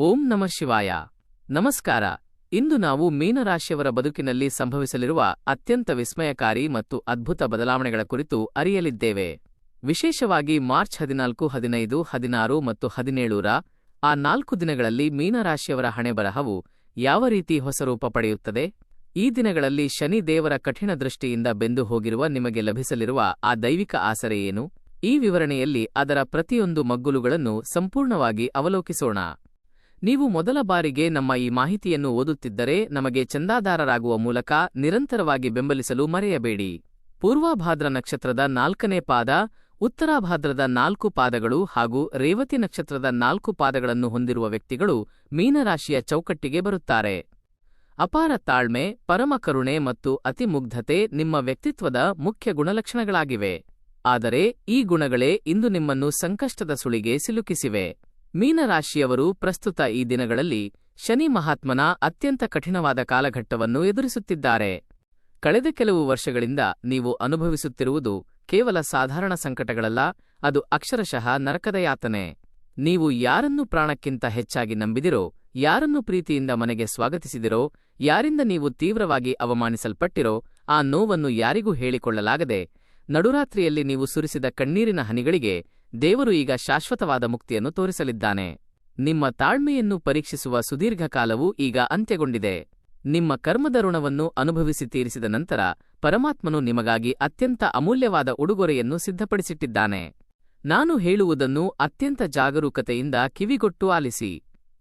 ಓಂ ನಮಃ ಶಿವಾಯ. ನಮಸ್ಕಾರ. ಇಂದು ನಾವು ಮೀನರಾಶಿಯವರ ಬದುಕಿನಲ್ಲಿ ಸಂಭವಿಸಲಿರುವ ಅತ್ಯಂತ ವಿಸ್ಮಯಕಾರಿ ಮತ್ತು ಅದ್ಭುತ ಬದಲಾವಣೆಗಳ ಕುರಿತು ಅರಿಯಲಿದ್ದೇವೆ. ವಿಶೇಷವಾಗಿ ಮಾರ್ಚ್ 14, 15, 16 ಮತ್ತು 17ರ ಆ 4 ದಿನಗಳಲ್ಲಿ ಮೀನರಾಶಿಯವರ ಹಣೆಬರಹವು ಯಾವ ರೀತಿ ಹೊಸ ರೂಪ ಪಡೆಯುತ್ತದೆ? ಈ ದಿನಗಳಲ್ಲಿ ಶನಿ ದೇವರ ಕಠಿಣ ದೃಷ್ಟಿಯಿಂದ ಬೆಂದು ಹೋಗಿರುವ ನಿಮಗೆ ಲಭಿಸಲಿರುವ ಆ ದೈವಿಕ ಆಸರೆ ಏನು? ಈ ವಿವರಣೆಯಲ್ಲಿ ಅದರ ಪ್ರತಿಯೊಂದು ಮಗ್ಗುಲುಗಳನ್ನು ಸಂಪೂರ್ಣವಾಗಿ ಅವಲೋಕಿಸೋಣ. ನೀವು ಮೊದಲ ಬಾರಿಗೆ ನಮ್ಮ ಈ ಮಾಹಿತಿಯನ್ನು ಓದುತ್ತಿದ್ದರೆ ನಮಗೆ ಚಂದಾದಾರರಾಗುವ ಮೂಲಕ ನಿರಂತರವಾಗಿ ಬೆಂಬಲಿಸಲು ಮರೆಯಬೇಡಿ. ಪೂರ್ವಭಾದ್ರ ನಕ್ಷತ್ರದ 4ನೇ ಪಾದ, ಉತ್ತರಾಭಾದ್ರದ 4 ಪಾದಗಳು ಹಾಗೂ ರೇವತಿ ನಕ್ಷತ್ರದ 4 ಪಾದಗಳನ್ನು ಹೊಂದಿರುವ ವ್ಯಕ್ತಿಗಳು ಮೀನರಾಶಿಯ ಚೌಕಟ್ಟಿಗೆ ಬರುತ್ತಾರೆ. ಅಪಾರ ತಾಳ್ಮೆ, ಪರಮ ಕರುಣೆ ಮತ್ತು ಅತಿಮುಗ್ಧತೆ ನಿಮ್ಮ ವ್ಯಕ್ತಿತ್ವದ ಮುಖ್ಯ ಗುಣಲಕ್ಷಣಗಳಾಗಿವೆ. ಆದರೆ ಈ ಗುಣಗಳೇ ಇಂದು ನಿಮ್ಮನ್ನು ಸಂಕಷ್ಟದ ಸುಳಿಗೆ ಸಿಲುಕಿಸಿವೆ. ಮೀನರಾಶಿಯವರು ಪ್ರಸ್ತುತ ಈ ದಿನಗಳಲ್ಲಿ ಶನಿ ಮಹಾತ್ಮನ ಅತ್ಯಂತ ಕಠಿಣವಾದ ಕಾಲಘಟ್ಟವನ್ನು ಎದುರಿಸುತ್ತಿದ್ದಾರೆ. ಕಳೆದ ಕೆಲವು ವರ್ಷಗಳಿಂದ ನೀವು ಅನುಭವಿಸುತ್ತಿರುವುದು ಕೇವಲ ಸಾಧಾರಣ ಸಂಕಟಗಳಲ್ಲ, ಅದು ಅಕ್ಷರಶಃ ನರಕದ ಯಾತನೆ. ನೀವು ಯಾರನ್ನು ಪ್ರಾಣಕ್ಕಿಂತ ಹೆಚ್ಚಾಗಿ ನಂಬಿದಿರೋ, ಯಾರನ್ನು ಪ್ರೀತಿಯಿಂದ ಮನೆಗೆ ಸ್ವಾಗತಿಸಿದಿರೋ, ಯಾರಿಂದ ನೀವು ತೀವ್ರವಾಗಿ ಅವಮಾನಿಸಲ್ಪಟ್ಟಿರೋ, ಆ ನೋವನ್ನು ಯಾರಿಗೂ ಹೇಳಿಕೊಳ್ಳಲಾಗದೆ ನಡುರಾತ್ರಿಯಲ್ಲಿ ನೀವು ಸುರಿಸಿದ ಕಣ್ಣೀರಿನ ಹನಿಗಳಿಗೆ ದೇವರು ಈಗ ಶಾಶ್ವತವಾದ ಮುಕ್ತಿಯನ್ನು ತೋರಿಸಲಿದ್ದಾನೆ. ನಿಮ್ಮ ತಾಳ್ಮೆಯನ್ನು ಪರೀಕ್ಷಿಸುವ ಸುದೀರ್ಘ ಕಾಲವು ಈಗ ಅಂತ್ಯಗೊಂಡಿದೆ. ನಿಮ್ಮ ಕರ್ಮದ ಋಣವನ್ನು ಅನುಭವಿಸಿ ತೀರಿಸಿದ ನಂತರ ಪರಮಾತ್ಮನು ನಿಮಗಾಗಿ ಅತ್ಯಂತ ಅಮೂಲ್ಯವಾದ ಉಡುಗೊರೆಯನ್ನು ಸಿದ್ಧಪಡಿಸಿಟ್ಟಿದ್ದಾನೆ. ನಾನು ಹೇಳುವುದನ್ನು ಅತ್ಯಂತ ಜಾಗರೂಕತೆಯಿಂದ ಕಿವಿಗೊಟ್ಟು ಆಲಿಸಿ.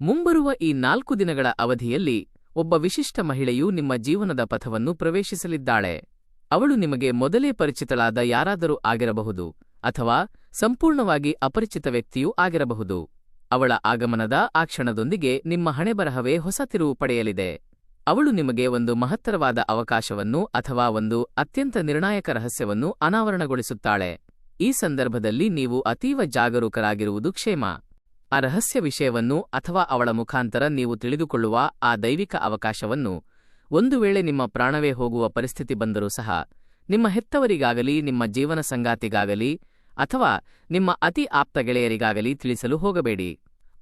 ಮುಂಬರುವ ಈ 4 ದಿನಗಳ ಅವಧಿಯಲ್ಲಿ ಒಬ್ಬ ವಿಶಿಷ್ಟ ಮಹಿಳೆಯು ನಿಮ್ಮ ಜೀವನದ ಪಥವನ್ನು ಪ್ರವೇಶಿಸಲಿದ್ದಾಳೆ. ಅವಳು ನಿಮಗೆ ಮೊದಲೇ ಪರಿಚಿತಳಾದ ಯಾರಾದರೂ ಆಗಿರಬಹುದು ಅಥವಾ ಸಂಪೂರ್ಣವಾಗಿ ಅಪರಿಚಿತ ವ್ಯಕ್ತಿಯೂ ಆಗಿರಬಹುದು. ಅವಳ ಆಗಮನದ ಆ ಕ್ಷಣದೊಂದಿಗೆ ನಿಮ್ಮ ಹಣೆಬರಹವೇ ಹೊಸ ತಿರುವು ಪಡೆಯಲಿದೆ. ಅವಳು ನಿಮಗೆ ಒಂದು ಮಹತ್ತರವಾದ ಅವಕಾಶವನ್ನು ಅಥವಾ ಒಂದು ಅತ್ಯಂತ ನಿರ್ಣಾಯಕ ರಹಸ್ಯವನ್ನು ಅನಾವರಣಗೊಳಿಸುತ್ತಾಳೆ. ಈ ಸಂದರ್ಭದಲ್ಲಿ ನೀವು ಅತೀವ ಜಾಗರೂಕರಾಗಿರುವುದು ಕ್ಷೇಮ. ಆ ರಹಸ್ಯ ವಿಷಯವನ್ನು ಅಥವಾ ಅವಳ ಮುಖಾಂತರ ನೀವು ತಿಳಿದುಕೊಳ್ಳುವ ಆ ದೈವಿಕ ಅವಕಾಶವನ್ನು ಒಂದು ವೇಳೆ ನಿಮ್ಮ ಪ್ರಾಣವೇ ಹೋಗುವ ಪರಿಸ್ಥಿತಿ ಬಂದರೂ ಸಹ ನಿಮ್ಮ ಹೆತ್ತವರಿಗಾಗಲಿ, ನಿಮ್ಮ ಜೀವನ ಸಂಗಾತಿಗಾಗಲಿ ಅಥವಾ ನಿಮ್ಮ ಅತಿ ಆಪ್ತ ಗೆಳೆಯರಿಗಾಗಲಿ ತಿಳಿಸಲು ಹೋಗಬೇಡಿ.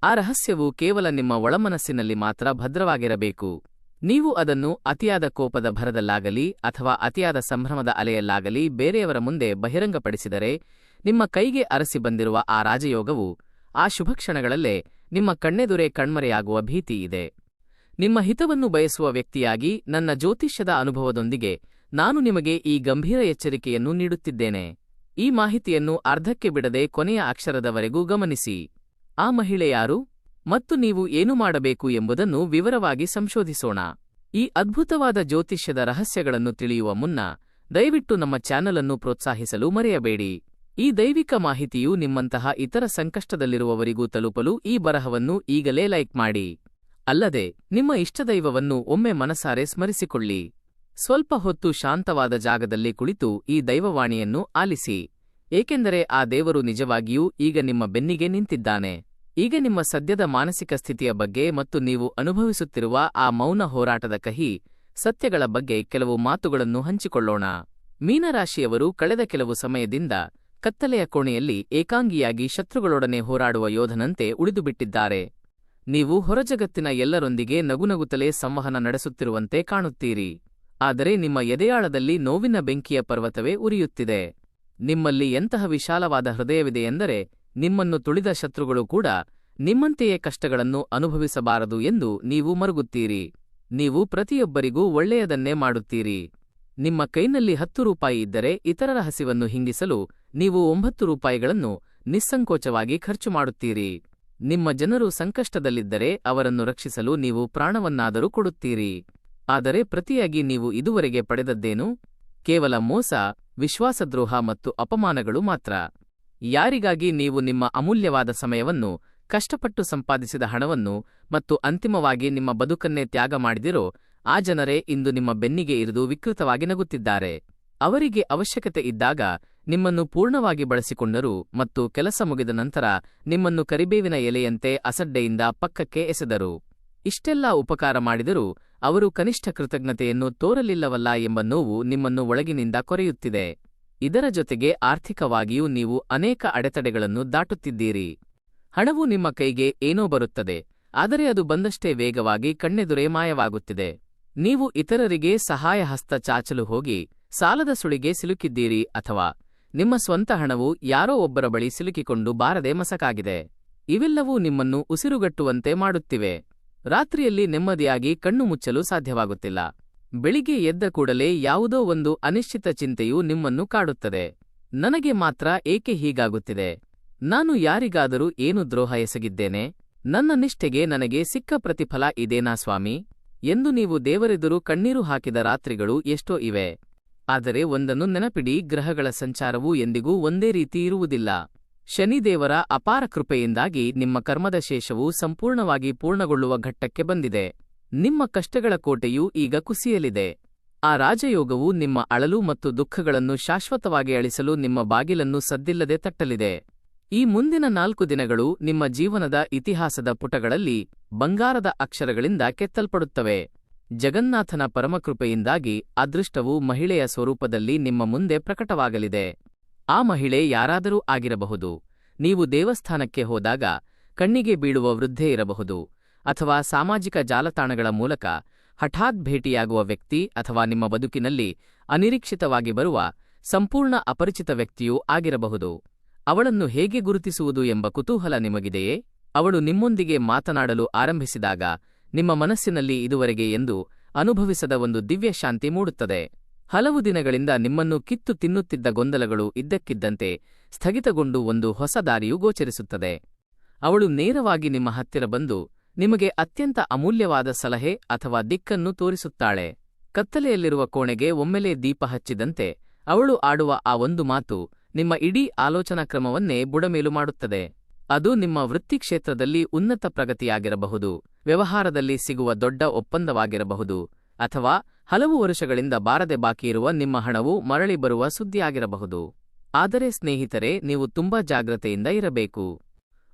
ಆ ರಹಸ್ಯವು ಕೇವಲ ನಿಮ್ಮ ಒಳಮನಸ್ಸಿನಲ್ಲಿ ಮಾತ್ರ ಭದ್ರವಾಗಿರಬೇಕು. ನೀವು ಅದನ್ನು ಅತಿಯಾದ ಕೋಪದ ಭರದಲ್ಲಾಗಲಿ ಅಥವಾ ಅತಿಯಾದ ಸಂಭ್ರಮದ ಅಲೆಯಲ್ಲಾಗಲಿ ಬೇರೆಯವರ ಮುಂದೆ ಬಹಿರಂಗಪಡಿಸಿದರೆ ನಿಮ್ಮ ಕೈಗೆ ಅರಸಿ ಬಂದಿರುವ ಆ ರಾಜಯೋಗವು ಆ ಶುಭಕ್ಷಣಗಳಲ್ಲೇ ನಿಮ್ಮ ಕಣ್ಣೆದುರೇ ಕಣ್ಮರೆಯಾಗುವ ಭೀತಿ ಇದೆ. ನಿಮ್ಮ ಹಿತವನ್ನು ಬಯಸುವ ವ್ಯಕ್ತಿಯಾಗಿ ನನ್ನ ಜ್ಯೋತಿಷ್ಯದ ಅನುಭವದೊಂದಿಗೆ ನಾನು ನಿಮಗೆ ಈ ಗಂಭೀರ ಎಚ್ಚರಿಕೆಯನ್ನು ನೀಡುತ್ತಿದ್ದೇನೆ. ಈ ಮಾಹಿತಿಯನ್ನು ಅರ್ಧಕ್ಕೆ ಬಿಡದೆ ಕೊನೆಯ ಅಕ್ಷರದವರೆಗೂ ಗಮನಿಸಿ. ಆ ಮಹಿಳೆ ಯಾರು ಮತ್ತು ನೀವು ಏನು ಮಾಡಬೇಕು ಎಂಬುದನ್ನು ವಿವರವಾಗಿ ಸಂಶೋಧಿಸೋಣ. ಈ ಅದ್ಭುತವಾದ ಜ್ಯೋತಿಷ್ಯದ ರಹಸ್ಯಗಳನ್ನು ತಿಳಿಯುವ ಮುನ್ನ ದಯವಿಟ್ಟು ನಮ್ಮ ಚಾನಲ್ ಅನ್ನು ಪ್ರೋತ್ಸಾಹಿಸಲು ಮರೆಯಬೇಡಿ. ಈ ದೈವಿಕ ಮಾಹಿತಿಯು ನಿಮ್ಮಂತಹ ಇತರ ಸಂಕಷ್ಟದಲ್ಲಿರುವವರಿಗೂ ತಲುಪಲು ಈ ಬರಹವನ್ನು ಈಗಲೇ ಲೈಕ್ ಮಾಡಿ. ಅಲ್ಲದೆ ನಿಮ್ಮ ಇಷ್ಟದೈವವನ್ನು ಒಮ್ಮೆ ಮನಸಾರೆ ಸ್ಮರಿಸಿಕೊಳ್ಳಿ. ಸ್ವಲ್ಪ ಹೊತ್ತು ಶಾಂತವಾದ ಜಾಗದಲ್ಲಿ ಕುಳಿತು ಈ ದೈವವಾಣಿಯನ್ನು ಆಲಿಸಿ, ಏಕೆಂದರೆ ಆ ದೇವರು ನಿಜವಾಗಿಯೂ ಈಗ ನಿಮ್ಮ ಬೆನ್ನಿಗೆ ನಿಂತಿದ್ದಾನೆ. ಈಗ ನಿಮ್ಮ ಸದ್ಯದ ಮಾನಸಿಕ ಸ್ಥಿತಿಯ ಬಗ್ಗೆ ಮತ್ತು ನೀವು ಅನುಭವಿಸುತ್ತಿರುವ ಆ ಮೌನ ಹೋರಾಟದ ಕಹಿ ಸತ್ಯಗಳ ಬಗ್ಗೆ ಕೆಲವು ಮಾತುಗಳನ್ನು ಹಂಚಿಕೊಳ್ಳೋಣ. ಮೀನರಾಶಿಯವರು ಕಳೆದ ಕೆಲವು ಸಮಯದಿಂದ ಕತ್ತಲೆಯ ಕೋಣೆಯಲ್ಲಿ ಏಕಾಂಗಿಯಾಗಿ ಶತ್ರುಗಳೊಡನೆ ಹೋರಾಡುವ ಯೋಧನಂತೆ ಉಳಿದುಬಿಟ್ಟಿದ್ದಾರೆ. ನೀವು ಹೊರಜಗತ್ತಿನ ಎಲ್ಲರೊಂದಿಗೆ ನಗುನಗುತ್ತಲೇ ಸಂವಹನ ನಡೆಸುತ್ತಿರುವಂತೆ ಕಾಣುತ್ತೀರಿ. ಆದರೆ ನಿಮ್ಮ ಎದೆಯಾಳದಲ್ಲಿ ನೋವಿನ ಬೆಂಕಿಯ ಪರ್ವತವೇ ಉರಿಯುತ್ತಿದೆ. ನಿಮ್ಮಲ್ಲಿ ಎಂತಹ ವಿಶಾಲವಾದ ಹೃದಯವಿದೆಯೆಂದರೆ ನಿಮ್ಮನ್ನು ತುಳಿದ ಶತ್ರುಗಳು ಕೂಡ ನಿಮ್ಮಂತೆಯೇ ಕಷ್ಟಗಳನ್ನು ಅನುಭವಿಸಬಾರದು ಎಂದು ನೀವು ಮರುಗುತ್ತೀರಿ. ನೀವು ಪ್ರತಿಯೊಬ್ಬರಿಗೂ ಒಳ್ಳೆಯದನ್ನೇ ಮಾಡುತ್ತೀರಿ. ನಿಮ್ಮ ಕೈನಲ್ಲಿ 10 ರೂಪಾಯಿ ಇದ್ದರೆ ಇತರರ ಹಸಿವನ್ನು ಹಿಂಗಿಸಲು ನೀವು 9 ರೂಪಾಯಿಗಳನ್ನು ನಿಸ್ಸಂಕೋಚವಾಗಿ ಖರ್ಚು ಮಾಡುತ್ತೀರಿ. ನಿಮ್ಮ ಜನರು ಸಂಕಷ್ಟದಲ್ಲಿದ್ದರೆ ಅವರನ್ನು ರಕ್ಷಿಸಲು ನೀವು ಪ್ರಾಣವನ್ನಾದರೂ ಕೊಡುತ್ತೀರಿ. ಆದರೆ ಪ್ರತಿಯಾಗಿ ನೀವು ಇದುವರೆಗೆ ಪಡೆದದ್ದೇನು? ಕೇವಲ ಮೋಸ, ವಿಶ್ವಾಸದ್ರೋಹ ಮತ್ತು ಅಪಮಾನಗಳು ಮಾತ್ರ. ಯಾರಿಗಾಗಿ ನೀವು ನಿಮ್ಮ ಅಮೂಲ್ಯವಾದ ಸಮಯವನ್ನು, ಕಷ್ಟಪಟ್ಟು ಸಂಪಾದಿಸಿದ ಹಣವನ್ನು ಮತ್ತು ಅಂತಿಮವಾಗಿ ನಿಮ್ಮ ಬದುಕನ್ನೇ ತ್ಯಾಗ ಮಾಡಿದಿರೋ ಆ ಜನರೇ ಇಂದು ನಿಮ್ಮ ಬೆನ್ನಿಗೆ ಇರಿದು ವಿಕೃತವಾಗಿ ನಗುತ್ತಿದ್ದಾರೆ. ಅವರಿಗೆ ಅವಶ್ಯಕತೆ ಇದ್ದಾಗ ನಿಮ್ಮನ್ನು ಪೂರ್ಣವಾಗಿ ಬಳಸಿಕೊಂಡರು ಮತ್ತು ಕೆಲಸ ಮುಗಿದ ನಂತರ ನಿಮ್ಮನ್ನು ಕರಿಬೇವಿನ ಎಲೆಯಂತೆ ಅಸಡ್ಡೆಯಿಂದ ಪಕ್ಕಕ್ಕೆ ಎಸೆದರು. ಇಷ್ಟೆಲ್ಲಾ ಉಪಕಾರ ಮಾಡಿದರೂ ಅವರು ಕನಿಷ್ಠ ಕೃತಜ್ಞತೆಯನ್ನು ತೋರಲಿಲ್ಲವಲ್ಲ ಎಂಬ ನೋವು ನಿಮ್ಮನ್ನು ಒಳಗಿನಿಂದ ಕೊರೆಯುತ್ತಿದೆ. ಇದರ ಜೊತೆಗೆ ಆರ್ಥಿಕವಾಗಿಯೂ ನೀವು ಅನೇಕ ಅಡೆತಡೆಗಳನ್ನು ದಾಟುತ್ತಿದ್ದೀರಿ. ಹಣವು ನಿಮ್ಮ ಕೈಗೆ ಏನೋ ಬರುತ್ತದೆ, ಆದರೆ ಅದು ಬಂದಷ್ಟೇ ವೇಗವಾಗಿ ಕಣ್ಣೆದುರೇ ಮಾಯವಾಗುತ್ತಿದೆ. ನೀವು ಇತರರಿಗೆ ಸಹಾಯ ಹಸ್ತ ಚಾಚಲು ಹೋಗಿ ಸಾಲದ ಸುಳಿಗೆ ಸಿಲುಕಿದ್ದೀರಿ, ಅಥವಾ ನಿಮ್ಮ ಸ್ವಂತ ಹಣವು ಯಾರೋ ಒಬ್ಬರ ಬಳಿ ಸಿಲುಕಿಕೊಂಡು ಬಾರದೆ ಮಸಕಾಗಿದೆ. ಇವೆಲ್ಲವೂ ನಿಮ್ಮನ್ನು ಉಸಿರುಗಟ್ಟುವಂತೆ ಮಾಡುತ್ತಿವೆ. ರಾತ್ರಿಯಲ್ಲಿ ನೆಮ್ಮದಿಯಾಗಿ ಕಣ್ಣು ಮುಚ್ಚಲು ಸಾಧ್ಯವಾಗುತ್ತಿಲ್ಲ. ಬೆಳಿಗ್ಗೆ ಎದ್ದ ಕೂಡಲೇ ಯಾವುದೋ ಒಂದು ಅನಿಶ್ಚಿತ ಚಿಂತೆಯು ನಿಮ್ಮನ್ನು ಕಾಡುತ್ತದೆ. ನನಗೆ ಮಾತ್ರ ಏಕೆ ಹೀಗಾಗುತ್ತಿದೆ? ನಾನು ಯಾರಿಗಾದರೂ ಏನು ದ್ರೋಹ ಎಸಗಿದ್ದೇನೆ? ನನ್ನ ನಿಷ್ಠೆಗೆ ನನಗೆ ಸಿಕ್ಕ ಪ್ರತಿಫಲ ಇದೇನಾ ಸ್ವಾಮಿ? ಎಂದು ನೀವು ದೇವರೆದುರು ಕಣ್ಣೀರು ಹಾಕಿದ ರಾತ್ರಿಗಳು ಎಷ್ಟೋ ಇವೆ. ಆದರೆ ಒಂದನ್ನು ನೆನಪಿಡಿ, ಗ್ರಹಗಳ ಸಂಚಾರವು ಎಂದಿಗೂ ಒಂದೇ ರೀತಿ ಇರುವುದಿಲ್ಲ. ಶನಿದೇವರ ಅಪಾರ ಕೃಪೆಯಿಂದಾಗಿ ನಿಮ್ಮ ಕರ್ಮದ ಶೇಷವು ಸಂಪೂರ್ಣವಾಗಿ ಪೂರ್ಣಗೊಳ್ಳುವ ಘಟ್ಟಕ್ಕೆ ಬಂದಿದೆ. ನಿಮ್ಮ ಕಷ್ಟಗಳ ಕೋಟೆಯು ಈಗ ಕುಸಿಯಲಿದೆ. ಆ ರಾಜಯೋಗವು ನಿಮ್ಮ ಅಳಲು ಮತ್ತು ದುಃಖಗಳನ್ನು ಶಾಶ್ವತವಾಗಿ ಅಳಿಸಲು ನಿಮ್ಮ ಬಾಗಿಲನ್ನು ಸದ್ದಿಲ್ಲದೆ ತಟ್ಟಲಿದೆ. ಈ ಮುಂದಿನ 4 ದಿನಗಳು ನಿಮ್ಮ ಜೀವನದ ಇತಿಹಾಸದ ಪುಟಗಳಲ್ಲಿ ಬಂಗಾರದ ಅಕ್ಷರಗಳಿಂದ ಕೆತ್ತಲ್ಪಡುತ್ತವೆ. ಜಗನ್ನಾಥನ ಪರಮಕೃಪೆಯಿಂದಾಗಿ ಅದೃಷ್ಟವು ಮಹಿಳೆಯ ಸ್ವರೂಪದಲ್ಲಿ ನಿಮ್ಮ ಮುಂದೆ ಪ್ರಕಟವಾಗಲಿದೆ. ಆ ಮಹಿಳೆ ಯಾರಾದರೂ ಆಗಿರಬಹುದು. ನೀವು ದೇವಸ್ಥಾನಕ್ಕೆ ಹೋದಾಗ ಕಣ್ಣಿಗೆ ಬೀಳುವ ವೃದ್ಧೆ ಇರಬಹುದು, ಅಥವಾ ಸಾಮಾಜಿಕ ಜಾಲತಾಣಗಳ ಮೂಲಕ ಹಠಾತ್ ಭೇಟಿಯಾಗುವ ವ್ಯಕ್ತಿ, ಅಥವಾ ನಿಮ್ಮ ಬದುಕಿನಲ್ಲಿ ಅನಿರೀಕ್ಷಿತವಾಗಿ ಬರುವ ಸಂಪೂರ್ಣ ಅಪರಿಚಿತ ವ್ಯಕ್ತಿಯೂ ಆಗಿರಬಹುದು. ಅವಳನ್ನು ಹೇಗೆ ಗುರುತಿಸುವುದು ಎಂಬ ಕುತೂಹಲ ನಿಮಗಿದೆಯೇ? ಅವಳು ನಿಮ್ಮೊಂದಿಗೆ ಮಾತನಾಡಲು ಆರಂಭಿಸಿದಾಗ ನಿಮ್ಮ ಮನಸ್ಸಿನಲ್ಲಿ ಇದುವರೆಗೆ ಎಂದು ಅನುಭವಿಸದ ಒಂದು ದಿವ್ಯ ಶಾಂತಿ ಮೂಡುತ್ತದೆ. ಹಲವು ದಿನಗಳಿಂದ ನಿಮ್ಮನ್ನು ಕಿತ್ತು ತಿನ್ನುತ್ತಿದ್ದ ಗೊಂದಲಗಳು ಇದ್ದಕ್ಕಿದ್ದಂತೆ ಸ್ಥಗಿತಗೊಂಡು ಒಂದು ಹೊಸ ದಾರಿಯು ಗೋಚರಿಸುತ್ತದೆ. ಅವಳು ನೇರವಾಗಿ ನಿಮ್ಮ ಹತ್ತಿರ ಬಂದು ನಿಮಗೆ ಅತ್ಯಂತ ಅಮೂಲ್ಯವಾದ ಸಲಹೆ ಅಥವಾ ದಿಕ್ಕನ್ನು ತೋರಿಸುತ್ತಾಳೆ. ಕತ್ತಲೆಯಲ್ಲಿರುವ ಕೋಣೆಗೆ ಒಮ್ಮೆಲೇ ದೀಪ ಹಚ್ಚಿದಂತೆ ಅವಳು ಆಡುವ ಆ ಒಂದು ಮಾತು ನಿಮ್ಮ ಇಡೀ ಆಲೋಚನಾ ಕ್ರಮವನ್ನೇ ಬುಡಮೇಲು ಮಾಡುತ್ತದೆ. ಅದು ನಿಮ್ಮ ವೃತ್ತಿಕ್ಷೇತ್ರದಲ್ಲಿ ಉನ್ನತ ಪ್ರಗತಿಯಾಗಿರಬಹುದು, ವ್ಯವಹಾರದಲ್ಲಿ ಸಿಗುವ ದೊಡ್ಡ ಒಪ್ಪಂದವಾಗಿರಬಹುದು, ಅಥವಾ ಹಲವು ವರುಷಗಳಿಂದ ಬಾರದೆ ಬಾಕಿಯಿರುವ ನಿಮ್ಮ ಹಣವು ಮರಳಿ ಬರುವ ಸುದ್ದಿಯಾಗಿರಬಹುದು. ಆದರೆ ಸ್ನೇಹಿತರೆ, ನೀವು ತುಂಬಾ ಜಾಗ್ರತೆಯಿಂದ ಇರಬೇಕು.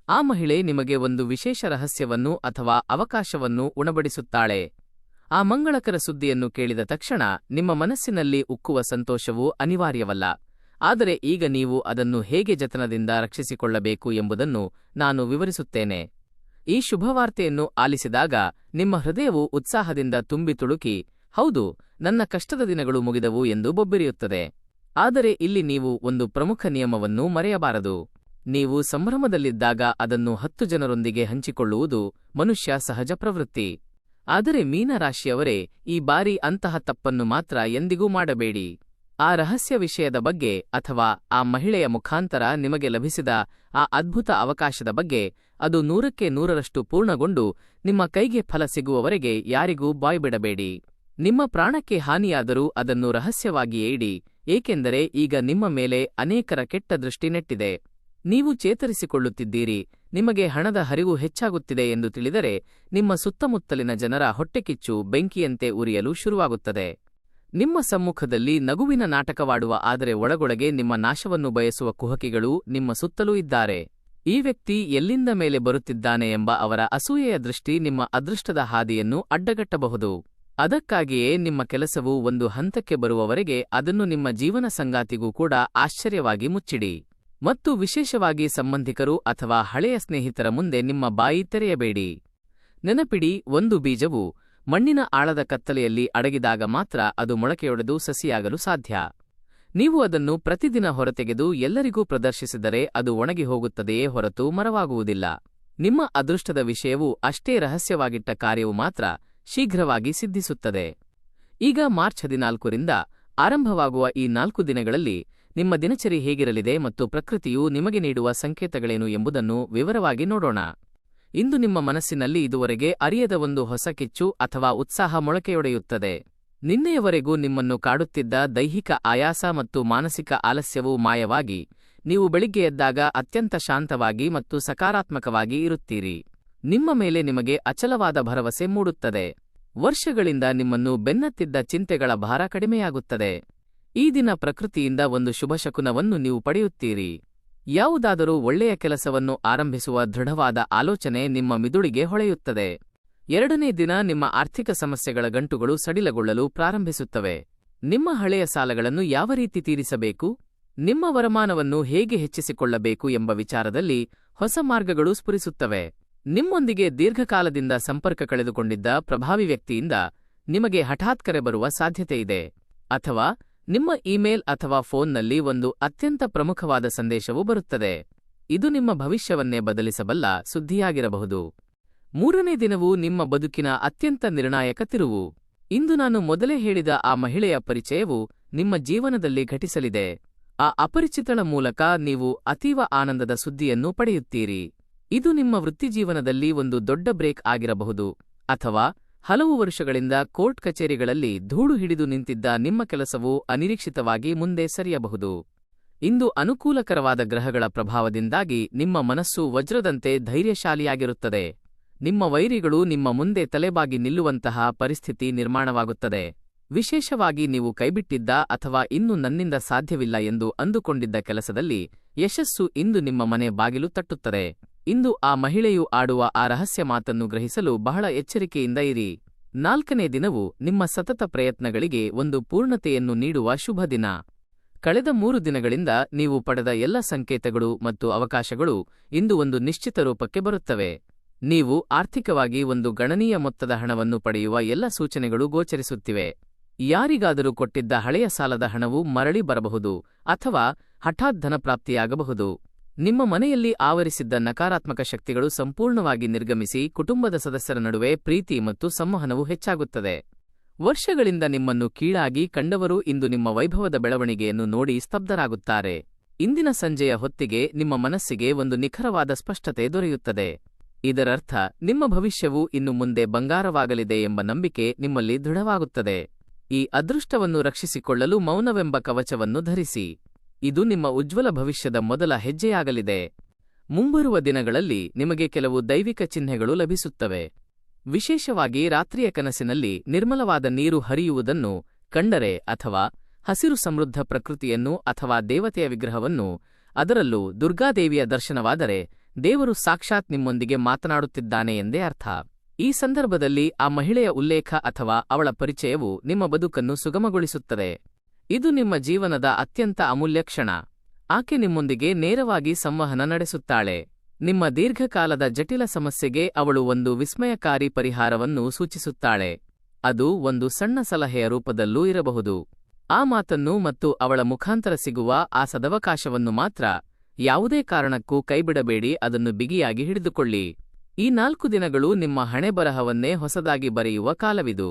ಆ ಮಹಿಳೆ ನಿಮಗೆ ಒಂದು ವಿಶೇಷ ರಹಸ್ಯವನ್ನು ಅಥವಾ ಅವಕಾಶವನ್ನು ಉಣಬಡಿಸುತ್ತಾಳೆ. ಆ ಮಂಗಳಕರ ಸುದ್ದಿಯನ್ನು ಕೇಳಿದ ತಕ್ಷಣ ನಿಮ್ಮ ಮನಸ್ಸಿನಲ್ಲಿ ಉಕ್ಕುವ ಸಂತೋಷವು ಅನಿವಾರ್ಯವಲ್ಲ. ಆದರೆ ಈಗ ನೀವು ಅದನ್ನು ಹೇಗೆ ಜತನದಿಂದ ರಕ್ಷಿಸಿಕೊಳ್ಳಬೇಕು ಎಂಬುದನ್ನು ನಾನು ವಿವರಿಸುತ್ತೇನೆ. ಈ ಶುಭವಾರ್ತೆಯನ್ನು ಆಲಿಸಿದಾಗ ನಿಮ್ಮ ಹೃದಯವು ಉತ್ಸಾಹದಿಂದ ತುಂಬಿ ತುಳುಕಿ, ಹೌದು, ನನ್ನ ಕಷ್ಟದ ದಿನಗಳು ಮುಗಿದವು ಎಂದು ಬೊಬ್ಬಿರಿಯುತ್ತದೆ. ಆದರೆ ಇಲ್ಲಿ ನೀವು ಒಂದು ಪ್ರಮುಖ ನಿಯಮವನ್ನು ಮರೆಯಬಾರದು. ನೀವು ಸಂಭ್ರಮದಲ್ಲಿದ್ದಾಗ ಅದನ್ನು 10 ಜನರೊಂದಿಗೆ ಹಂಚಿಕೊಳ್ಳುವುದು ಮನುಷ್ಯ ಸಹಜ ಪ್ರವೃತ್ತಿ. ಆದರೆ ಮೀನರಾಶಿಯವರೇ, ಈ ಬಾರಿ ಅಂತಹ ತಪ್ಪನ್ನು ಮಾತ್ರ ಎಂದಿಗೂ ಮಾಡಬೇಡಿ. ಆ ರಹಸ್ಯ ವಿಷಯದ ಬಗ್ಗೆ ಅಥವಾ ಆ ಮಹಿಳೆಯ ಮುಖಾಂತರ ನಿಮಗೆ ಲಭಿಸಿದ ಆ ಅದ್ಭುತ ಅವಕಾಶದ ಬಗ್ಗೆ ಅದು 100ಕ್ಕೆ 100ರಷ್ಟು ಪೂರ್ಣಗೊಂಡು ನಿಮ್ಮ ಕೈಗೆ ಫಲ ಸಿಗುವವರೆಗೆ ಯಾರಿಗೂ ಬಾಯ್ಬಿಡಬೇಡಿ. ನಿಮ್ಮ ಪ್ರಾಣಕ್ಕೆ ಹಾನಿಯಾದರೂ ಅದನ್ನು ರಹಸ್ಯವಾಗಿಯೇ ಇಡಿ, ಏಕೆಂದರೆ ಈಗ ನಿಮ್ಮ ಮೇಲೆ ಅನೇಕರ ಕೆಟ್ಟ ದೃಷ್ಟಿ ನೆಟ್ಟಿದೆ. ನೀವು ಚೇತರಿಸಿಕೊಳ್ಳುತ್ತಿದ್ದೀರಿ, ನಿಮಗೆ ಹಣದ ಹರಿವು ಹೆಚ್ಚಾಗುತ್ತಿದೆ ಎಂದು ತಿಳಿದರೆ ನಿಮ್ಮ ಸುತ್ತಮುತ್ತಲಿನ ಜನರ ಹೊಟ್ಟೆಕಿಚ್ಚು ಬೆಂಕಿಯಂತೆ ಉರಿಯಲು ಶುರುವಾಗುತ್ತದೆ. ನಿಮ್ಮ ಸಮ್ಮುಖದಲ್ಲಿ ನಗುವಿನ ನಾಟಕವಾಡುವ ಆದರೆ ಒಳಗೊಳಗೆ ನಿಮ್ಮ ನಾಶವನ್ನು ಬಯಸುವ ಕುಹಕಿಗಳು ನಿಮ್ಮ ಸುತ್ತಲೂ ಇದ್ದಾರೆ. ಈ ವ್ಯಕ್ತಿ ಎಲ್ಲಿಂದ ಮೇಲೆ ಬರುತ್ತಿದ್ದಾನೆ ಎಂಬ ಅವರ ಅಸೂಯೆಯ ದೃಷ್ಟಿ ನಿಮ್ಮ ಅದೃಷ್ಟದ ಹಾದಿಯನ್ನು ಅಡ್ಡಗಟ್ಟಬಹುದು. ಅದಕ್ಕಾಗಿಯೇ ನಿಮ್ಮ ಕೆಲಸವು ಒಂದು ಹಂತಕ್ಕೆ ಬರುವವರೆಗೆ ಅದನ್ನು ನಿಮ್ಮ ಜೀವನ ಸಂಗಾತಿಗೂ ಕೂಡ ಆಶ್ಚರ್ಯವಾಗಿ ಮುಚ್ಚಿಡಿ. ಮತ್ತು ವಿಶೇಷವಾಗಿ ಸಂಬಂಧಿಕರು ಅಥವಾ ಹಳೆಯ ಸ್ನೇಹಿತರ ಮುಂದೆ ನಿಮ್ಮ ಬಾಯಿ ತೆರೆಯಬೇಡಿ. ನೆನಪಿಡಿ, ಒಂದು ಬೀಜವು ಮಣ್ಣಿನ ಆಳದ ಕತ್ತಲೆಯಲ್ಲಿ ಅಡಗಿದಾಗ ಮಾತ್ರ ಅದು ಮೊಳಕೆಯೊಡೆದು ಸಸಿಯಾಗಲು ಸಾಧ್ಯ. ನೀವು ಅದನ್ನು ಪ್ರತಿದಿನ ಹೊರತೆಗೆದು ಎಲ್ಲರಿಗೂ ಪ್ರದರ್ಶಿಸಿದರೆ ಅದು ಒಣಗಿ ಹೋಗುತ್ತದೆಯೇ ಹೊರತು ಮರವಾಗುವುದಿಲ್ಲ. ನಿಮ್ಮ ಅದೃಷ್ಟದ ವಿಷಯವು ಅಷ್ಟೇ ರಹಸ್ಯವಾಗಿಟ್ಟ ಕಾರ್ಯವು ಮಾತ್ರ ಶೀಘ್ರವಾಗಿ ಸಿದ್ಧಿಸುತ್ತದೆ. ಈಗ ಮಾರ್ಚ್ 14ರಿಂದ ಆರಂಭವಾಗುವ ಈ 4 ದಿನಗಳಲ್ಲಿ ನಿಮ್ಮ ದಿನಚರಿ ಹೇಗಿರಲಿದೆ ಮತ್ತು ಪ್ರಕೃತಿಯು ನಿಮಗೆ ನೀಡುವ ಸಂಕೇತಗಳೇನು ಎಂಬುದನ್ನು ವಿವರವಾಗಿ ನೋಡೋಣ. ಇಂದು ನಿಮ್ಮ ಮನಸ್ಸಿನಲ್ಲಿ ಇದುವರೆಗೆ ಅರಿಯದ ಒಂದು ಹೊಸ ಕಿಚ್ಚು ಅಥವಾ ಉತ್ಸಾಹ ಮೊಳಕೆಯೊಡೆಯುತ್ತದೆ. ನಿನ್ನೆಯವರೆಗೂ ನಿಮ್ಮನ್ನು ಕಾಡುತ್ತಿದ್ದ ದೈಹಿಕ ಆಯಾಸ ಮತ್ತು ಮಾನಸಿಕ ಆಲಸ್ಯವು ಮಾಯವಾಗಿ ನೀವು ಬೆಳಿಗ್ಗೆ ಎದ್ದಾಗ ಅತ್ಯಂತ ಶಾಂತವಾಗಿ ಮತ್ತು ಸಕಾರಾತ್ಮಕವಾಗಿ ಇರುತ್ತೀರಿ. ನಿಮ್ಮ ಮೇಲೆ ನಿಮಗೆ ಅಚಲವಾದ ಭರವಸೆ ಮೂಡುತ್ತದೆ. ವರ್ಷಗಳಿಂದ ನಿಮ್ಮನ್ನು ಬೆನ್ನತ್ತಿದ್ದ ಚಿಂತೆಗಳ ಭಾರ ಕಡಿಮೆಯಾಗುತ್ತದೆ. ಈ ದಿನ ಪ್ರಕೃತಿಯಿಂದ ಒಂದು ಶುಭಶಕುನವನ್ನು ನೀವು ಪಡೆಯುತ್ತೀರಿ. ಯಾವುದಾದರೂ ಒಳ್ಳೆಯ ಕೆಲಸವನ್ನು ಆರಂಭಿಸುವ ದೃಢವಾದ ಆಲೋಚನೆ ನಿಮ್ಮ ಮಿದುಳಿಗೆ ಹೊಳೆಯುತ್ತದೆ. 2ನೇ ದಿನ ನಿಮ್ಮ ಆರ್ಥಿಕ ಸಮಸ್ಯೆಗಳ ಗಂಟುಗಳು ಸಡಿಲಗೊಳ್ಳಲು ಪ್ರಾರಂಭಿಸುತ್ತವೆ. ನಿಮ್ಮ ಹಳೆಯ ಸಾಲಗಳನ್ನು ಯಾವ ರೀತಿ ತೀರಿಸಬೇಕು, ನಿಮ್ಮ ವರಮಾನವನ್ನು ಹೇಗೆ ಹೆಚ್ಚಿಸಿಕೊಳ್ಳಬೇಕು ಎಂಬ ವಿಚಾರದಲ್ಲಿ ಹೊಸ ಮಾರ್ಗಗಳು ಸ್ಫುರಿಸುತ್ತವೆ. ನಿಮ್ಮೊಂದಿಗೆ ದೀರ್ಘಕಾಲದಿಂದ ಸಂಪರ್ಕ ಕಳೆದುಕೊಂಡಿದ್ದ ಪ್ರಭಾವಿ ವ್ಯಕ್ತಿಯಿಂದ ನಿಮಗೆ ಹಠಾತ್ ಕರೆ ಬರುವ ಸಾಧ್ಯತೆಯಿದೆ. ಅಥವಾ ನಿಮ್ಮ ಇಮೇಲ್ ಅಥವಾ ಫೋನ್ನಲ್ಲಿ ಒಂದು ಅತ್ಯಂತ ಪ್ರಮುಖವಾದ ಸಂದೇಶವು ಬರುತ್ತದೆ. ಇದು ನಿಮ್ಮ ಭವಿಷ್ಯವನ್ನೇ ಬದಲಿಸಬಲ್ಲ ಸುದ್ದಿಯಾಗಿರಬಹುದು. 3ನೇ ದಿನವು ನಿಮ್ಮ ಬದುಕಿನ ಅತ್ಯಂತ ನಿರ್ಣಾಯಕ ತಿರುವು. ಇಂದು ನಾನು ಮೊದಲೇ ಹೇಳಿದ ಆ ಮಹಿಳೆಯ ಪರಿಚಯವು ನಿಮ್ಮ ಜೀವನದಲ್ಲಿ ಘಟಿಸಲಿದೆ. ಆ ಅಪರಿಚಿತಳ ಮೂಲಕ ನೀವು ಅತೀವ ಆನಂದದ ಸುದ್ದಿಯನ್ನು ಪಡೆಯುತ್ತೀರಿ. ಇದು ನಿಮ್ಮ ವೃತ್ತಿಜೀವನದಲ್ಲಿ ಒಂದು ದೊಡ್ಡ ಬ್ರೇಕ್ ಆಗಿರಬಹುದು, ಅಥವಾ ಹಲವು ವರ್ಷಗಳಿಂದ ಕೋರ್ಟ್ ಕಚೇರಿಗಳಲ್ಲಿ ಧೂಳು ಹಿಡಿದು ನಿಂತಿದ್ದ ನಿಮ್ಮ ಕೆಲಸವು ಅನಿರೀಕ್ಷಿತವಾಗಿ ಮುಂದೆ ಸರಿಯಬಹುದು. ಇಂದು ಅನುಕೂಲಕರವಾದ ಗ್ರಹಗಳ ಪ್ರಭಾವದಿಂದಾಗಿ ನಿಮ್ಮ ಮನಸ್ಸು ವಜ್ರದಂತೆ ಧೈರ್ಯಶಾಲಿಯಾಗಿರುತ್ತದೆ. ನಿಮ್ಮ ವೈರಿಗಳು ನಿಮ್ಮ ಮುಂದೆ ತಲೆಬಾಗಿ ನಿಲ್ಲುವಂತಹ ಪರಿಸ್ಥಿತಿ ನಿರ್ಮಾಣವಾಗುತ್ತದೆ. ವಿಶೇಷವಾಗಿ ನೀವು ಕೈಬಿಟ್ಟಿದ್ದ ಅಥವಾ ಇನ್ನು ನನ್ನಿಂದ ಸಾಧ್ಯವಿಲ್ಲ ಎಂದು ಅಂದುಕೊಂಡಿದ್ದ ಕೆಲಸದಲ್ಲಿ ಯಶಸ್ಸು ಇಂದು ನಿಮ್ಮ ಮನೆ ಬಾಗಿಲು ತಟ್ಟುತ್ತದೆ. ಇಂದು ಆ ಮಹಿಳೆಯು ಆಡುವ ಆ ರಹಸ್ಯ ಮಾತನ್ನು ಗ್ರಹಿಸಲು ಬಹಳ ಎಚ್ಚರಿಕೆಯಿಂದ ಇರಿ. 4ನೇ ದಿನವು ನಿಮ್ಮ ಸತತ ಪ್ರಯತ್ನಗಳಿಗೆ ಒಂದು ಪೂರ್ಣತೆಯನ್ನು ನೀಡುವ ಶುಭ ದಿನ. ಕಳೆದ 3 ದಿನಗಳಿಂದ ನೀವು ಪಡೆದ ಎಲ್ಲ ಸಂಕೇತಗಳು ಮತ್ತು ಅವಕಾಶಗಳು ಇಂದು ಒಂದು ನಿಶ್ಚಿತ ರೂಪಕ್ಕೆ ಬರುತ್ತವೆ. ನೀವು ಆರ್ಥಿಕವಾಗಿ ಒಂದು ಗಣನೀಯ ಮೊತ್ತದ ಹಣವನ್ನು ಪಡೆಯುವ ಎಲ್ಲ ಸೂಚನೆಗಳು ಗೋಚರಿಸುತ್ತಿವೆ. ಯಾರಿಗಾದರೂ ಕೊಟ್ಟಿದ್ದ ಹಳೆಯ ಸಾಲದ ಹಣವು ಮರಳಿ ಬರಬಹುದು, ಅಥವಾ ಹಠಾತ್ ಧನಪ್ರಾಪ್ತಿಯಾಗಬಹುದು. ನಿಮ್ಮ ಮನೆಯಲ್ಲಿ ಆವರಿಸಿದ್ದ ನಕಾರಾತ್ಮಕ ಶಕ್ತಿಗಳು ಸಂಪೂರ್ಣವಾಗಿ ನಿರ್ಗಮಿಸಿ ಕುಟುಂಬದ ಸದಸ್ಯರ ನಡುವೆ ಪ್ರೀತಿ ಮತ್ತು ಸಂವಹನವು ಹೆಚ್ಚಾಗುತ್ತದೆ. ವರ್ಷಗಳಿಂದ ನಿಮ್ಮನ್ನು ಕೀಳಾಗಿ ಕಂಡವರು ಇಂದು ನಿಮ್ಮ ವೈಭವದ ಬೆಳವಣಿಗೆಯನ್ನು ನೋಡಿ ಸ್ತಬ್ಧರಾಗುತ್ತಾರೆ. ಇಂದಿನ ಸಂಜೆಯ ಹೊತ್ತಿಗೆ ನಿಮ್ಮ ಮನಸ್ಸಿಗೆ ಒಂದು ನಿಖರವಾದ ಸ್ಪಷ್ಟತೆ ದೊರೆಯುತ್ತದೆ. ಇದರರ್ಥ ನಿಮ್ಮ ಭವಿಷ್ಯವು ಇನ್ನು ಮುಂದೆ ಬಂಗಾರವಾಗಲಿದೆ ಎಂಬ ನಂಬಿಕೆ ನಿಮ್ಮಲ್ಲಿ ದೃಢವಾಗುತ್ತದೆ. ಈ ಅದೃಷ್ಟವನ್ನು ರಕ್ಷಿಸಿಕೊಳ್ಳಲು ಮೌನವೆಂಬ ಕವಚವನ್ನು ಧರಿಸಿ. ಇದು ನಿಮ್ಮ ಉಜ್ವಲ ಭವಿಷ್ಯದ ಮೊದಲ ಹೆಜ್ಜೆಯಾಗಲಿದೆ. ಮುಂಬರುವ ದಿನಗಳಲ್ಲಿ ನಿಮಗೆ ಕೆಲವು ದೈವಿಕ ಚಿಹ್ನೆಗಳು ಲಭಿಸುತ್ತವೆ. ವಿಶೇಷವಾಗಿ ರಾತ್ರಿಯ ಕನಸಿನಲ್ಲಿ ನಿರ್ಮಲವಾದ ನೀರು ಹರಿಯುವುದನ್ನು ಕಂಡರೆ, ಅಥವಾ ಹಸಿರು ಸಮೃದ್ಧ ಪ್ರಕೃತಿಯನ್ನು ಅಥವಾ ದೇವತೆಯ ವಿಗ್ರಹವನ್ನು, ಅದರಲ್ಲೂ ದುರ್ಗಾದೇವಿಯ ದರ್ಶನವಾದರೆ ದೇವರು ಸಾಕ್ಷಾತ್ ನಿಮ್ಮೊಂದಿಗೆ ಮಾತನಾಡುತ್ತಿದ್ದಾನೆ ಎಂದೇ ಅರ್ಥ. ಈ ಸಂದರ್ಭದಲ್ಲಿ ಆ ಮಹಿಳೆಯ ಉಲ್ಲೇಖ ಅಥವಾ ಅವಳ ಪರಿಚಯವು ನಿಮ್ಮ ಬದುಕನ್ನು ಸುಗಮಗೊಳಿಸುತ್ತದೆ. ಇದು ನಿಮ್ಮ ಜೀವನದ ಅತ್ಯಂತ ಅಮೂಲ್ಯ ಕ್ಷಣ. ಆಕೆ ನಿಮ್ಮೊಂದಿಗೆ ನೇರವಾಗಿ ಸಂವಹನ ನಡೆಸುತ್ತಾಳೆ. ನಿಮ್ಮ ದೀರ್ಘಕಾಲದ ಜಟಿಲ ಸಮಸ್ಯೆಗೆ ಅವಳು ಒಂದು ವಿಸ್ಮಯಕಾರಿ ಪರಿಹಾರವನ್ನು ಸೂಚಿಸುತ್ತಾಳೆ. ಅದು ಒಂದು ಸಣ್ಣ ಸಲಹೆಯ ರೂಪದಲ್ಲೂ ಇರಬಹುದು. ಆ ಮಾತನ್ನು ಮತ್ತು ಅವಳ ಮುಖಾಂತರ ಸಿಗುವ ಆ ಸದವಕಾಶವನ್ನು ಮಾತ್ರ ಯಾವುದೇ ಕಾರಣಕ್ಕೂ ಕೈಬಿಡಬೇಡಿ. ಅದನ್ನು ಬಿಗಿಯಾಗಿ ಹಿಡಿದುಕೊಳ್ಳಿ. ಈ 4 ದಿನಗಳು ನಿಮ್ಮ ಹಣೆಬರಹವನ್ನೇ ಹೊಸದಾಗಿ ಬರೆಯುವ ಕಾಲವಿದು.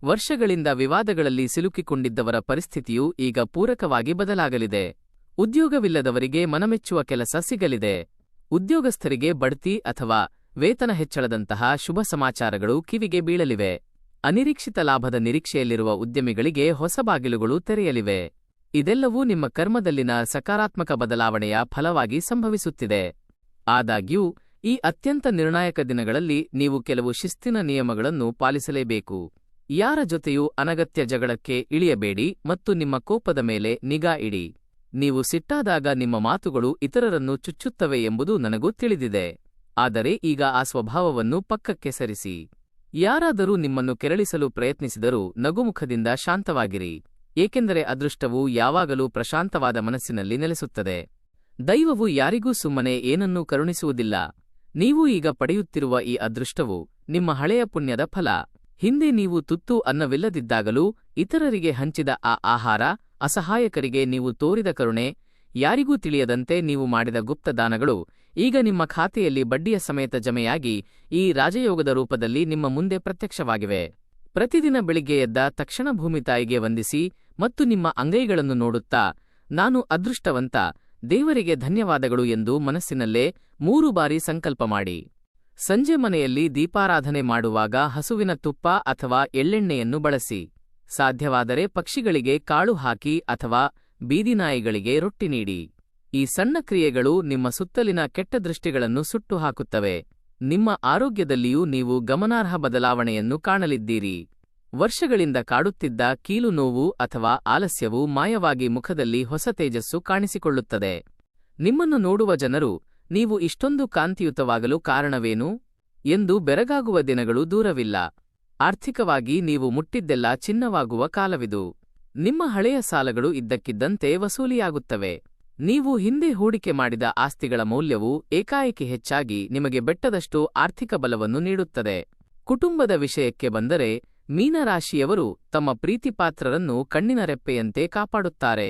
ವರ್ಷಗಳಿಂದ ವಿವಾದಗಳಲ್ಲಿ ಸಿಲುಕಿಕೊಂಡಿದ್ದವರ ಪರಿಸ್ಥಿತಿಯು ಈಗ ಪೂರಕವಾಗಿ ಬದಲಾಗಲಿದೆ. ಉದ್ಯೋಗವಿಲ್ಲದವರಿಗೆ ಮನಮೆಚ್ಚುವ ಕೆಲಸ ಸಿಗಲಿದೆ. ಉದ್ಯೋಗಸ್ಥರಿಗೆ ಬಡ್ತಿ ಅಥವಾ ವೇತನ ಹೆಚ್ಚಳದಂತಹ ಶುಭ ಸಮಾಚಾರಗಳು ಕಿವಿಗೆ ಬೀಳಲಿವೆ. ಅನಿರೀಕ್ಷಿತ ಲಾಭದ ನಿರೀಕ್ಷೆಯಲ್ಲಿರುವ ಉದ್ಯಮಿಗಳಿಗೆ ಹೊಸ ಬಾಗಿಲುಗಳು ತೆರೆಯಲಿವೆ. ಇದೆಲ್ಲವೂ ನಿಮ್ಮ ಕರ್ಮದಲ್ಲಿನ ಸಕಾರಾತ್ಮಕ ಬದಲಾವಣೆಯ ಫಲವಾಗಿ ಸಂಭವಿಸುತ್ತಿದೆ. ಆದಾಗ್ಯೂ ಈ ಅತ್ಯಂತ ನಿರ್ಣಾಯಕ ದಿನಗಳಲ್ಲಿ ನೀವು ಕೆಲವು ಶಿಸ್ತಿನ ನಿಯಮಗಳನ್ನು ಪಾಲಿಸಲೇಬೇಕು. ಯಾರ ಜೊತೆಯೂ ಅನಗತ್ಯ ಜಗಳಕ್ಕೆ ಇಳಿಯಬೇಡಿ ಮತ್ತು ನಿಮ್ಮ ಕೋಪದ ಮೇಲೆ ನಿಗಾ ಇಡಿ. ನೀವು ಸಿಟ್ಟಾದಾಗ ನಿಮ್ಮ ಮಾತುಗಳು ಇತರರನ್ನು ಚುಚ್ಚುತ್ತವೆ ಎಂಬುದು ನನಗೂ ತಿಳಿದಿದೆ. ಆದರೆ ಈಗ ಆ ಸ್ವಭಾವವನ್ನು ಪಕ್ಕಕ್ಕೆ ಸರಿಸಿ. ಯಾರಾದರೂ ನಿಮ್ಮನ್ನು ಕೆರಳಿಸಲು ಪ್ರಯತ್ನಿಸಿದರೂ ನಗುಮುಖದಿಂದ ಶಾಂತವಾಗಿರಿ, ಏಕೆಂದರೆ ಅದೃಷ್ಟವು ಯಾವಾಗಲೂ ಪ್ರಶಾಂತವಾದ ಮನಸ್ಸಿನಲ್ಲಿ ನೆಲೆಸುತ್ತದೆ. ದೈವವು ಯಾರಿಗೂ ಸುಮ್ಮನೆ ಏನನ್ನೂ ಕರುಣಿಸುವುದಿಲ್ಲ. ನೀವು ಈಗ ಪಡೆಯುತ್ತಿರುವ ಈ ಅದೃಷ್ಟವು ನಿಮ್ಮ ಹಳೆಯ ಪುಣ್ಯದ ಫಲ. ಹಿಂದೆ ನೀವು ತುತ್ತು ಅನ್ನವಿಲ್ಲದಿದ್ದಾಗಲೂ ಇತರರಿಗೆ ಹಂಚಿದ ಆ ಆಹಾರ, ಅಸಹಾಯಕರಿಗೆ ನೀವು ತೋರಿದ ಕರುಣೆ, ಯಾರಿಗೂ ತಿಳಿಯದಂತೆ ನೀವು ಮಾಡಿದ ಗುಪ್ತ ದಾನಗಳು ಈಗ ನಿಮ್ಮ ಖಾತೆಯಲ್ಲಿ ಬಡ್ಡಿಯ ಸಮೇತ ಜಮೆಯಾಗಿ ಈ ರಾಜಯೋಗದ ರೂಪದಲ್ಲಿ ನಿಮ್ಮ ಮುಂದೆ ಪ್ರತ್ಯಕ್ಷವಾಗಿವೆ. ಪ್ರತಿದಿನ ಬೆಳಿಗ್ಗೆ ಎದ್ದ ತಕ್ಷಣ ಭೂಮಿ ತಾಯಿಗೆ ವಂದಿಸಿ ಮತ್ತು ನಿಮ್ಮ ಅಂಗೈಗಳನ್ನು ನೋಡುತ್ತಾ, ನಾನು ಅದೃಷ್ಟವಂತ, ದೇವರಿಗೆ ಧನ್ಯವಾದಗಳು ಎಂದು ಮನಸ್ಸಿನಲ್ಲೇ 3 ಬಾರಿ ಸಂಕಲ್ಪ ಮಾಡಿ. ಸಂಜೆ ಮನೆಯಲ್ಲಿ ದೀಪಾರಾಧನೆ ಮಾಡುವಾಗ ಹಸುವಿನ ತುಪ್ಪ ಅಥವಾ ಎಳ್ಳೆಣ್ಣೆಯನ್ನು ಬಳಸಿ. ಸಾಧ್ಯವಾದರೆ ಪಕ್ಷಿಗಳಿಗೆ ಕಾಳು ಹಾಕಿ ಅಥವಾ ಬೀದಿನಾಯಿಗಳಿಗೆ ರೊಟ್ಟಿ ನೀಡಿ. ಈ ಸಣ್ಣ ಕ್ರಿಯೆಗಳು ನಿಮ್ಮ ಸುತ್ತಲಿನ ಕೆಟ್ಟ ದೃಷ್ಟಿಗಳನ್ನು ಸುಟ್ಟು ಹಾಕುತ್ತವೆ. ನಿಮ್ಮ ಆರೋಗ್ಯದಲ್ಲಿಯೂ ನೀವು ಗಮನಾರ್ಹ ಬದಲಾವಣೆಯನ್ನು ಕಾಣಲಿದ್ದೀರಿ. ವರ್ಷಗಳಿಂದ ಕಾಡುತ್ತಿದ್ದ ಕೀಲು ನೋವು ಅಥವಾ ಆಲಸ್ಯವು ಮಾಯವಾಗಿ ಮುಖದಲ್ಲಿ ಹೊಸ ತೇಜಸ್ಸು ಕಾಣಿಸಿಕೊಳ್ಳುತ್ತದೆ. ನಿಮ್ಮನ್ನು ನೋಡುವ ಜನರು, ನೀವು ಇಷ್ಟೊಂದು ಕಾಂತಿಯುತವಾಗಲು ಕಾರಣವೇನು ಎಂದು ಬೆರಗಾಗುವ ದಿನಗಳು ದೂರವಿಲ್ಲ. ಆರ್ಥಿಕವಾಗಿ ನೀವು ಮುಟ್ಟಿದ್ದೆಲ್ಲ ಚಿನ್ನವಾಗುವ ಕಾಲವಿದು. ನಿಮ್ಮ ಹಳೆಯ ಸಾಲಗಳು ಇದ್ದಕ್ಕಿದ್ದಂತೆ ವಸೂಲಿಯಾಗುತ್ತವೆ. ನೀವು ಹಿಂದೆ ಹೂಡಿಕೆ ಮಾಡಿದ ಆಸ್ತಿಗಳ ಮೌಲ್ಯವು ಏಕಾಏಕಿ ಹೆಚ್ಚಾಗಿ ನಿಮಗೆ ಬೆಟ್ಟದಷ್ಟು ಆರ್ಥಿಕ ಬಲವನ್ನು ನೀಡುತ್ತದೆ. ಕುಟುಂಬದ ವಿಷಯಕ್ಕೆ ಬಂದರೆ, ಮೀನರಾಶಿಯವರು ತಮ್ಮ ಪ್ರೀತಿಪಾತ್ರರನ್ನು ಕಣ್ಣಿನ ರೆಪ್ಪೆಯಂತೆ ಕಾಪಾಡುತ್ತಾರೆ.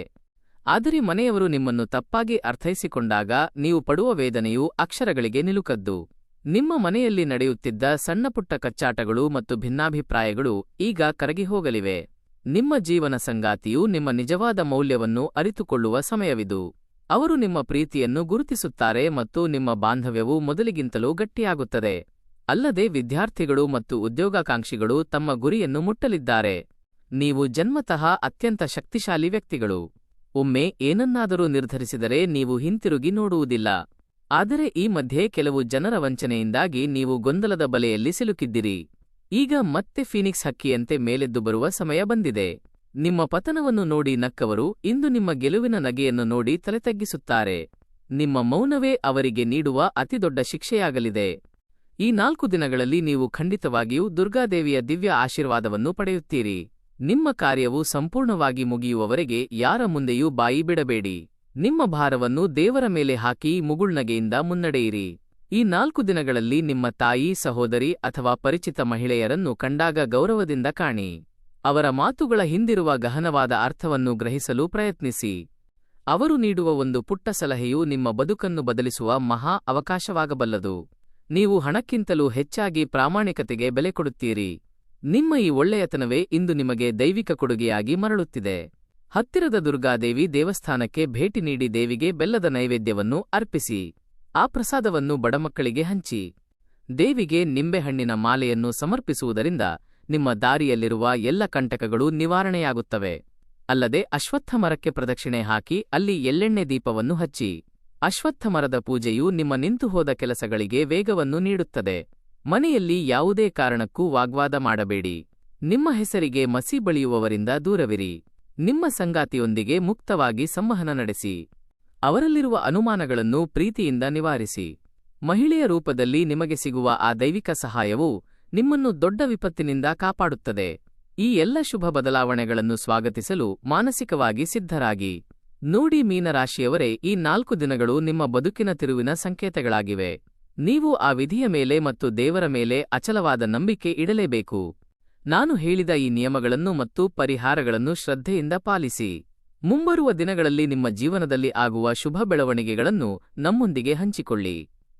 ಆದರೆ ಮನೆಯವರು ನಿಮ್ಮನ್ನು ತಪ್ಪಾಗಿ ಅರ್ಥೈಸಿಕೊಂಡಾಗ ನೀವು ಪಡುವ ವೇದನೆಯು ಅಕ್ಷರಗಳಿಗೆ ನಿಲುಕದ್ದು. ನಿಮ್ಮ ಮನೆಯಲ್ಲಿ ನಡೆಯುತ್ತಿದ್ದ ಸಣ್ಣಪುಟ್ಟ ಕಚ್ಚಾಟಗಳು ಮತ್ತು ಭಿನ್ನಾಭಿಪ್ರಾಯಗಳು ಈಗ ಕರಗಿಹೋಗಲಿವೆ. ನಿಮ್ಮ ಜೀವನ ಸಂಗಾತಿಯು ನಿಮ್ಮ ನಿಜವಾದ ಮೌಲ್ಯವನ್ನು ಅರಿತುಕೊಳ್ಳುವ ಸಮಯವಿದು. ಅವರು ನಿಮ್ಮ ಪ್ರೀತಿಯನ್ನು ಗುರುತಿಸುತ್ತಾರೆ ಮತ್ತು ನಿಮ್ಮ ಬಾಂಧವ್ಯವು ಮೊದಲಿಗಿಂತಲೂ ಗಟ್ಟಿಯಾಗುತ್ತದೆ. ಅಲ್ಲದೆ ವಿದ್ಯಾರ್ಥಿಗಳು ಮತ್ತು ಉದ್ಯೋಗಾಕಾಂಕ್ಷಿಗಳು ತಮ್ಮ ಗುರಿಯನ್ನು ಮುಟ್ಟಲಿದ್ದಾರೆ. ನೀವು ಜನ್ಮತಃ ಅತ್ಯಂತ ಶಕ್ತಿಶಾಲಿ ವ್ಯಕ್ತಿಗಳು. ಒಮ್ಮೆ ಏನನ್ನಾದರೂ ನಿರ್ಧರಿಸಿದರೆ ನೀವು ಹಿಂತಿರುಗಿ ನೋಡುವುದಿಲ್ಲ. ಆದರೆ ಈ ಮಧ್ಯೆ ಕೆಲವು ಜನರ ವಂಚನೆಯಿಂದಾಗಿ ನೀವು ಗೊಂದಲದ ಬಲೆಯಲ್ಲಿ ಸಿಲುಕಿದ್ದಿರಿ. ಈಗ ಮತ್ತೆ ಫೀನಿಕ್ಸ್ ಹಕ್ಕಿಯಂತೆ ಮೇಲೆದ್ದು ಬರುವ ಸಮಯ ಬಂದಿದೆ. ನಿಮ್ಮ ಪತನವನ್ನು ನೋಡಿ ನಕ್ಕವರು ಇಂದು ನಿಮ್ಮ ಗೆಲುವಿನ ನಗೆಯನ್ನು ನೋಡಿ ತಲೆತಗ್ಗಿಸುತ್ತಾರೆ. ನಿಮ್ಮ ಮೌನವೇ ಅವರಿಗೆ ನೀಡುವ ಅತಿದೊಡ್ಡ ಶಿಕ್ಷೆಯಾಗಲಿದೆ. ಈ 4 ದಿನಗಳಲ್ಲಿ ನೀವು ಖಂಡಿತವಾಗಿಯೂ ದುರ್ಗಾದೇವಿಯ ದಿವ್ಯ ಆಶೀರ್ವಾದವನ್ನು ಪಡೆಯುತ್ತೀರಿ. ನಿಮ್ಮ ಕಾರ್ಯವು ಸಂಪೂರ್ಣವಾಗಿ ಮುಗಿಯುವವರೆಗೆ ಯಾರ ಮುಂದೆಯೂ ಬಾಯಿ ಬಿಡಬೇಡಿ. ನಿಮ್ಮ ಭಾರವನ್ನು ದೇವರ ಮೇಲೆ ಹಾಕಿ ಮುಗುಳ್ನಗೆಯಿಂದ ಮುನ್ನಡೆಯಿರಿ. ಈ 4 ದಿನಗಳಲ್ಲಿ ನಿಮ್ಮ ತಾಯಿ, ಸಹೋದರಿ ಅಥವಾ ಪರಿಚಿತ ಮಹಿಳೆಯರನ್ನು ಕಂಡಾಗ ಗೌರವದಿಂದ ಕಾಣಿ. ಅವರ ಮಾತುಗಳ ಹಿಂದಿರುವ ಗಹನವಾದ ಅರ್ಥವನ್ನು ಗ್ರಹಿಸಲು ಪ್ರಯತ್ನಿಸಿ. ಅವರು ನೀಡುವ ಒಂದು ಪುಟ್ಟ ಸಲಹೆಯು ನಿಮ್ಮ ಬದುಕನ್ನು ಬದಲಿಸುವ ಮಹಾ ಅವಕಾಶವಾಗಬಲ್ಲದು. ನೀವು ಹಣಕ್ಕಿಂತಲೂ ಹೆಚ್ಚಾಗಿ ಪ್ರಾಮಾಣಿಕತೆಗೆ ಬೆಲೆ ಕೊಡುತ್ತೀರಿ. ನಿಮ್ಮ ಈ ಒಳ್ಳೆಯತನವೇ ಇಂದು ನಿಮಗೆ ದೈವಿಕ ಕೊಡುಗೆಯಾಗಿ ಮರಳುತ್ತಿದೆ. ಹತ್ತಿರದ ದುರ್ಗಾದೇವಿ ದೇವಸ್ಥಾನಕ್ಕೆ ಭೇಟಿ ನೀಡಿ ದೇವಿಗೆ ಬೆಲ್ಲದ ನೈವೇದ್ಯವನ್ನು ಅರ್ಪಿಸಿ. ಆ ಪ್ರಸಾದವನ್ನು ಬಡಮಕ್ಕಳಿಗೆ ಹಂಚಿ. ದೇವಿಗೆ ನಿಂಬೆಹಣ್ಣಿನ ಮಾಲೆಯನ್ನು ಸಮರ್ಪಿಸುವುದರಿಂದ ನಿಮ್ಮ ದಾರಿಯಲ್ಲಿರುವ ಎಲ್ಲ ಕಂಟಕಗಳು ನಿವಾರಣೆಯಾಗುತ್ತವೆ. ಅಲ್ಲದೆ ಅಶ್ವತ್ಥ ಮರಕ್ಕೆ ಪ್ರದಕ್ಷಿಣೆ ಹಾಕಿ ಅಲ್ಲಿ ಎಳ್ಳೆಣ್ಣೆ ದೀಪವನ್ನು ಹಚ್ಚಿ. ಅಶ್ವತ್ಥ ಮರದ ಪೂಜೆಯು ನಿಮ್ಮ ನಿಂತುಹೋದ ಕೆಲಸಗಳಿಗೆ ವೇಗವನ್ನು ನೀಡುತ್ತದೆ. ಮನೆಯಲ್ಲಿ ಯಾವುದೇ ಕಾರಣಕ್ಕೂ ವಾಗ್ವಾದ ಮಾಡಬೇಡಿ. ನಿಮ್ಮ ಹೆಸರಿಗೆ ಮಸಿ ಬಳಿಯುವವರಿಂದ ದೂರವಿರಿ. ನಿಮ್ಮ ಸಂಗಾತಿಯೊಂದಿಗೆ ಮುಕ್ತವಾಗಿ ಸಂವಹನ ನಡೆಸಿ. ಅವರಲ್ಲಿರುವ ಅನುಮಾನಗಳನ್ನು ಪ್ರೀತಿಯಿಂದ ನಿವಾರಿಸಿ. ಮಹಿಳೆಯ ರೂಪದಲ್ಲಿ ನಿಮಗೆ ಸಿಗುವ ಆ ದೈವಿಕ ಸಹಾಯವು ನಿಮ್ಮನ್ನು ದೊಡ್ಡ ವಿಪತ್ತಿನಿಂದ ಕಾಪಾಡುತ್ತದೆ. ಈ ಎಲ್ಲ ಶುಭ ಬದಲಾವಣೆಗಳನ್ನು ಸ್ವಾಗತಿಸಲು ಮಾನಸಿಕವಾಗಿ ಸಿದ್ಧರಾಗಿ. ನೋಡಿ ಮೀನರಾಶಿಯವರೇ, ಈ 4 ದಿನಗಳು ನಿಮ್ಮ ಬದುಕಿನ ತಿರುವಿನ ಸಂಕೇತಗಳಾಗಿವೆ. ನೀವು ಆ ವಿಧಿಯ ಮೇಲೆ ಮತ್ತು ದೇವರ ಮೇಲೆ ಅಚಲವಾದ ನಂಬಿಕೆ ಇಡಲೇಬೇಕು. ನಾನು ಹೇಳಿದ ಈ ನಿಯಮಗಳನ್ನು ಮತ್ತು ಪರಿಹಾರಗಳನ್ನು ಶ್ರದ್ಧೆಯಿಂದ ಪಾಲಿಸಿ. ಮುಂಬರುವ ದಿನಗಳಲ್ಲಿ ನಿಮ್ಮ ಜೀವನದಲ್ಲಿ ಆಗುವ ಶುಭ ಬೆಳವಣಿಗೆಗಳನ್ನು ನಮ್ಮೊಂದಿಗೆ ಹಂಚಿಕೊಳ್ಳಿ.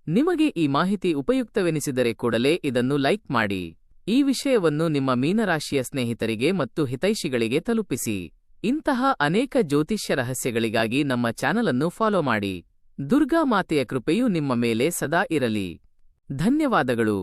ನಿಮಗೆ ಈ ಮಾಹಿತಿ ಉಪಯುಕ್ತವೆನಿಸಿದರೆ ಕೂಡಲೇ ಇದನ್ನು ಲೈಕ್ ಮಾಡಿ. ಈ ವಿಷಯವನ್ನು ನಿಮ್ಮ ಮೀನರಾಶಿಯ ಸ್ನೇಹಿತರಿಗೆ ಮತ್ತು ಹಿತೈಷಿಗಳಿಗೆ ತಲುಪಿಸಿ. ಇಂತಹ ಅನೇಕ ಜ್ಯೋತಿಷ್ಯ ರಹಸ್ಯಗಳಿಗಾಗಿ ನಮ್ಮ ಚಾನಲ್ ಅನ್ನು ಫಾಲೋ ಮಾಡಿ. ದುರ್ಗಾ ಮಾತೆಯ ಕೃಪೆಯು ನಿಮ್ಮ ಮೇಲೆ ಸದಾ ಇರಲಿ. ಧನ್ಯವಾದಗಳು.